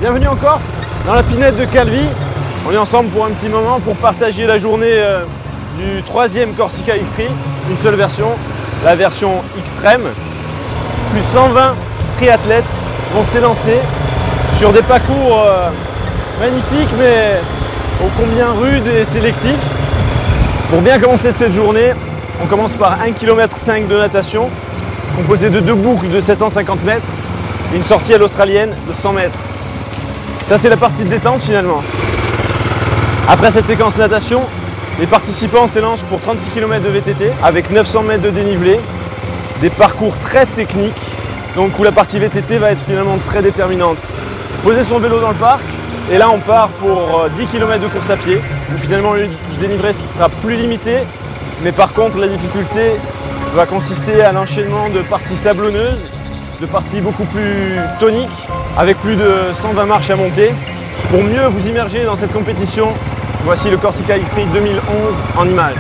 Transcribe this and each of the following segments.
Bienvenue en Corse, dans la pinède de Calvi. On est ensemble pour un petit moment pour partager la journée du 3e Corsica X-Tri, une seule version, la version extrême. Plus de 120 triathlètes vont s'élancer sur des parcours magnifiques mais ô combien rudes et sélectifs. Pour bien commencer cette journée, on commence par 1,5 km de natation, composé de 2 boucles de 750 mètres et une sortie à l'australienne de 100 mètres. Ça, c'est la partie de détente finalement. Après cette séquence natation, les participants s'élancent pour 36 km de VTT avec 900 mètres de dénivelé, des parcours très techniques, donc où la partie VTT va être finalement très déterminante. Poser son vélo dans le parc, et là on part pour 10 km de course à pied, où finalement le dénivelé sera plus limité, mais par contre la difficulté va consister à l'enchaînement de parties sablonneuses, de parties beaucoup plus toniques, avec plus de 120 marches à monter. Pour mieux vous immerger dans cette compétition, voici le Corsica X-Tri 2011 en images.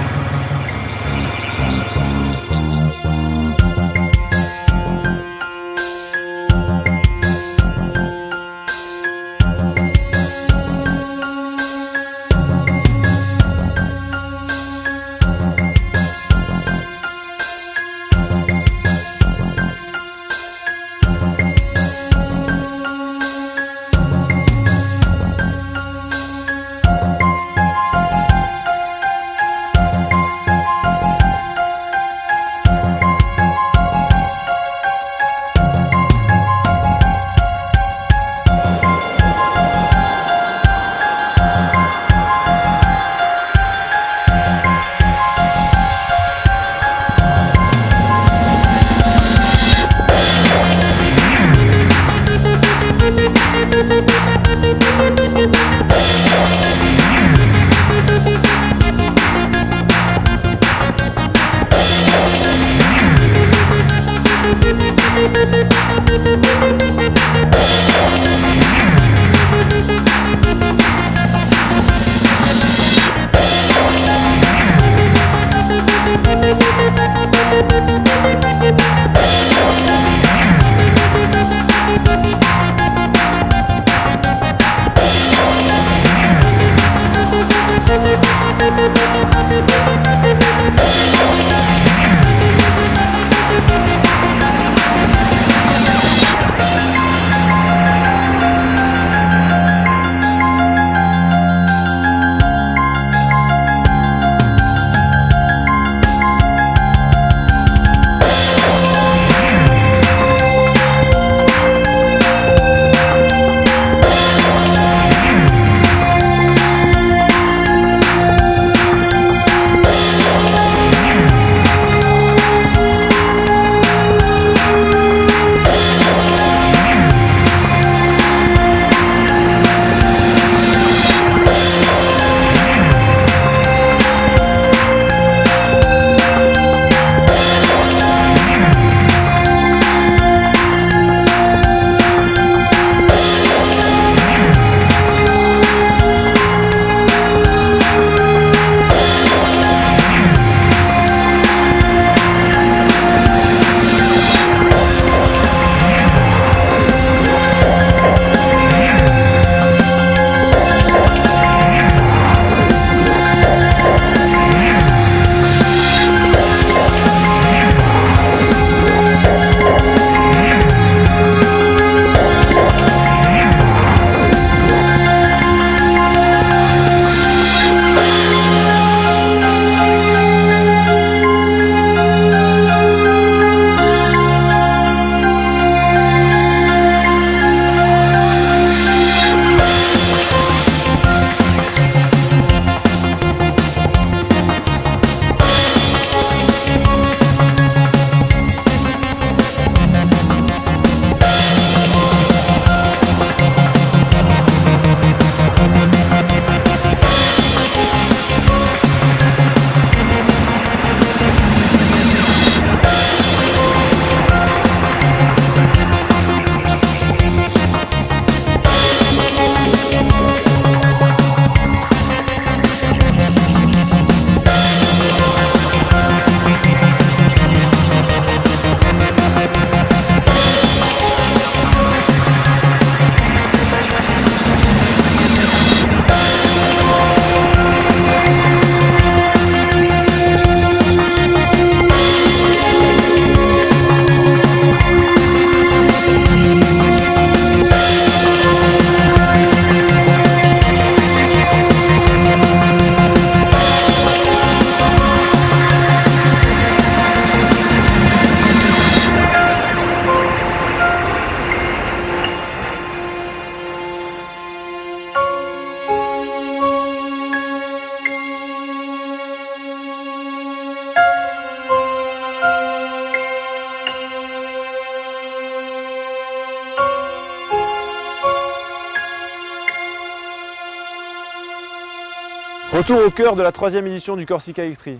Retour au cœur de la 3e édition du Corsica X3.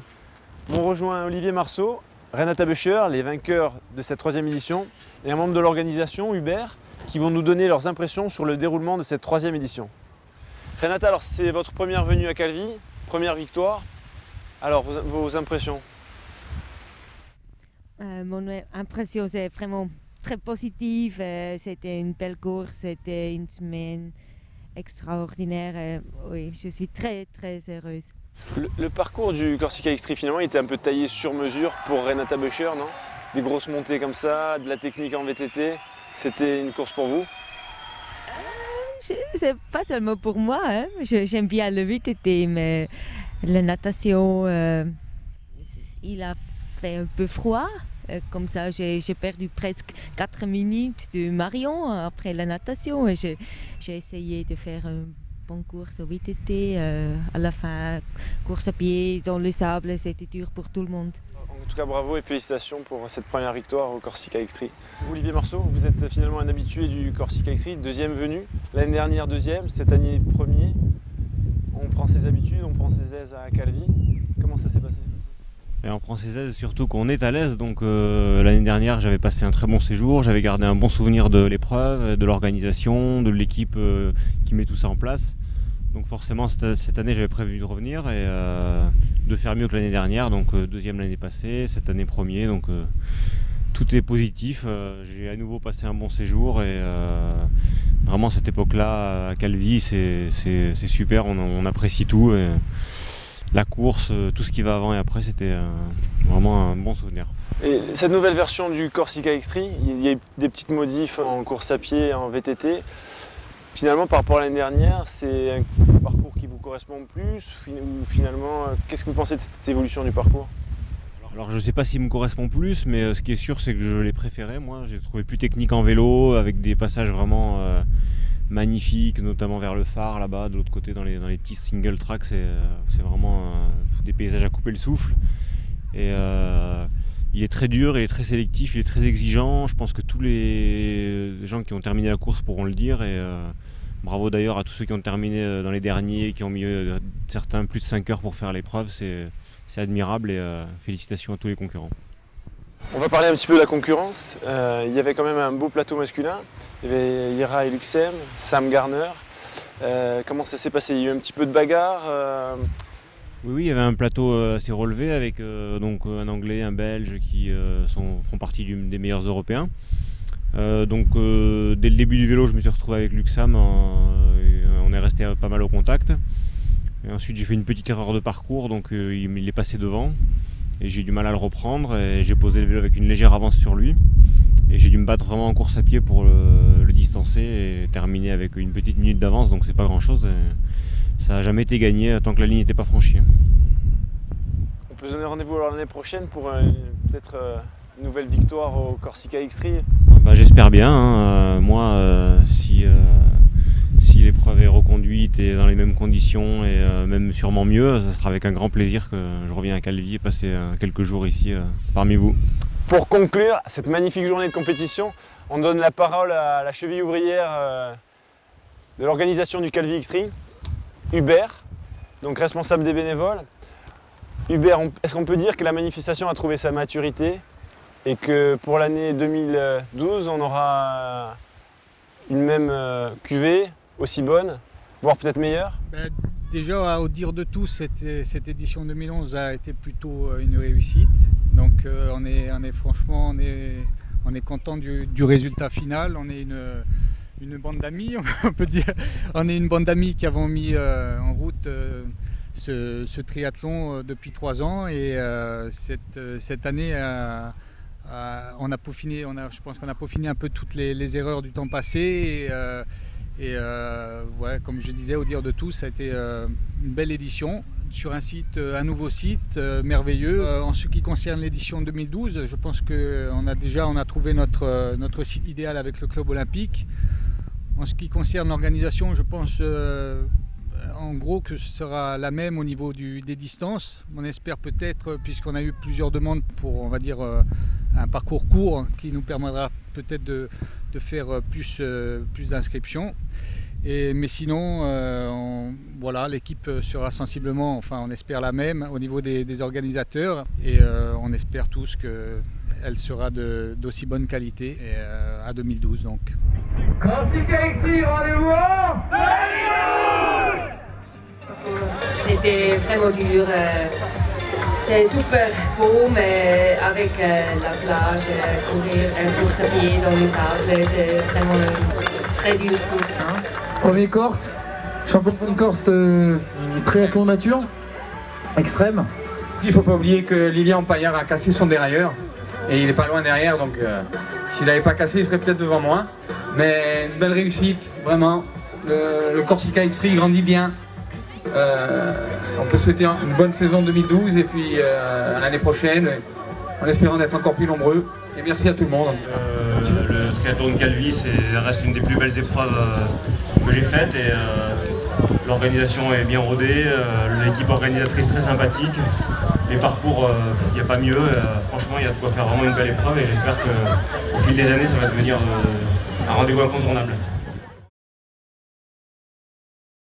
On rejoint Olivier Marceau, Renata Buescher, les vainqueurs de cette 3e édition, et un membre de l'organisation, Hubert, qui vont nous donner leurs impressions sur le déroulement de cette 3e édition. Renata, alors c'est votre première venue à Calvi, première victoire. Alors vos impressions? Mon impression c'est vraiment très positive. C'était une belle course, c'était une semaine extraordinaire. Oui, je suis très heureuse. Le parcours du Corsica X3 finalement était un peu taillé sur mesure pour Renata Buescher, non? Des grosses montées comme ça, de la technique en VTT, c'était une course pour vous? C'est pas seulement pour moi, hein. J'aime bien le VTT, mais la natation, il a fait un peu froid. Comme ça, j'ai perdu presque 4 minutes de Marion après la natation. J'ai essayé de faire une bonne course au VTT. À la fin, course à pied dans le sable, c'était dur pour tout le monde. En tout cas, bravo et félicitations pour cette première victoire au Corsica X3. Olivier Marceau, vous êtes finalement un habitué du Corsica X3, deuxième venue. L'année dernière, deuxième, cette année, premier. On prend ses habitudes, on prend ses aises à Calvi. Comment ça s'est passé? Et on prend ses aises surtout qu'on est à l'aise, donc l'année dernière j'avais passé un très bon séjour, j'avais gardé un bon souvenir de l'épreuve, de l'organisation, de l'équipe qui met tout ça en place. Donc forcément cette année j'avais prévu de revenir et de faire mieux que l'année dernière, donc deuxième l'année passée, cette année premier, donc tout est positif. J'ai à nouveau passé un bon séjour et vraiment cette époque-là à Calvi c'est super, on apprécie tout. Et, la course, tout ce qui va avant et après, c'était vraiment un bon souvenir. Et cette nouvelle version du Corsica X3, il y a des petites modifs en course à pied, en VTT. Finalement, par rapport à l'année dernière, c'est un parcours qui vous correspond plus ou finalement, qu'est-ce que vous pensez de cette évolution du parcours? Alors je ne sais pas s'il me correspond plus, mais ce qui est sûr, c'est que je l'ai préféré. Moi, j'ai trouvé plus technique en vélo, avec des passages vraiment magnifique, notamment vers le phare là-bas, de l'autre côté dans les petits single tracks, c'est vraiment des paysages à couper le souffle. Et il est très dur, il est très sélectif, il est très exigeant. Je pense que tous les gens qui ont terminé la course pourront le dire. Et bravo d'ailleurs à tous ceux qui ont terminé dans les derniers, qui ont mis certains plus de 5 heures pour faire l'épreuve. C'est admirable et félicitations à tous les concurrents. On va parler un petit peu de la concurrence. Il y avait quand même un beau plateau masculin. Il y avait Ira et Luxem, Sam Garner. Comment ça s'est passé? Il y a eu un petit peu de bagarre Oui, il y avait un plateau assez relevé avec donc un Anglais, un Belge qui font partie des meilleurs Européens. Dès le début du vélo, je me suis retrouvé avec Luxem. On est resté pas mal au contact. Et ensuite, j'ai fait une petite erreur de parcours, donc il est passé devant. Et j'ai eu du mal à le reprendre et j'ai posé le vélo avec une légère avance sur lui. Et j'ai dû me battre vraiment en course à pied pour le distancer et terminer avec une petite minute d'avance, donc c'est pas grand chose. Ça n'a jamais été gagné tant que la ligne n'était pas franchie. On peut se donner rendez-vous l'année prochaine pour peut-être une nouvelle victoire au Corsica X3? J'espère bien. Hein. Moi, si l'épreuve est reconduite et dans les mêmes conditions et même sûrement mieux, ce sera avec un grand plaisir que je reviens à Calvi et passer quelques jours ici parmi vous. Pour conclure cette magnifique journée de compétition, on donne la parole à la cheville ouvrière de l'organisation du Calvi X3, Hubert, donc responsable des bénévoles. Hubert, est-ce qu'on peut dire que la manifestation a trouvé sa maturité et que pour l'année 2012, on aura une même cuvée aussi bonne, voire peut-être meilleure? Déjà, au dire de tous, cette édition 2011 a été plutôt une réussite. Donc on est content du résultat final. On est une bande d'amis, on peut dire. On est une bande d'amis qui avons mis en route ce triathlon depuis 3 ans. Et cette année, on a peaufiné, je pense qu'on a peaufiné un peu toutes les erreurs du temps passé. Ouais, comme je disais, au dire de tous, ça a été une belle édition sur un nouveau site merveilleux. En ce qui concerne l'édition 2012, je pense qu'on a trouvé notre site idéal avec le club olympique. En ce qui concerne l'organisation, je pense en gros que ce sera la même au niveau des distances. On espère peut-être, puisqu'on a eu plusieurs demandes pour, on va dire, un parcours court qui nous permettra peut-être de faire plus d'inscriptions. Mais sinon, voilà, l'équipe sera sensiblement, enfin on espère la même au niveau des organisateurs et on espère tous qu'elle sera d'aussi bonne qualité à 2012 donc. Corsica Extreme, rendez-vous! C'était vraiment dur. C'est super beau, mais avec la plage, courir, course à pied dans le sable, c'est vraiment très dur course. Premier Corse, championnat de Corse de triathlon nature, extrême. Il ne faut pas oublier que Lilian Paillard a cassé son dérailleur et il n'est pas loin derrière, donc s'il n'avait pas cassé, il serait peut-être devant moi. Mais une belle réussite, vraiment. Le Corsica Extreme grandit bien. On peut souhaiter une bonne saison 2012 et puis à l'année prochaine, en espérant d'être encore plus nombreux. Et merci à tout le monde. Le triathlon de Calvi, reste une des plus belles épreuves que j'ai faites et l'organisation est bien rodée, l'équipe organisatrice très sympathique, les parcours, il n'y a pas mieux, franchement il y a de quoi faire vraiment une belle épreuve et j'espère qu'au fil des années ça va devenir un rendez-vous incontournable.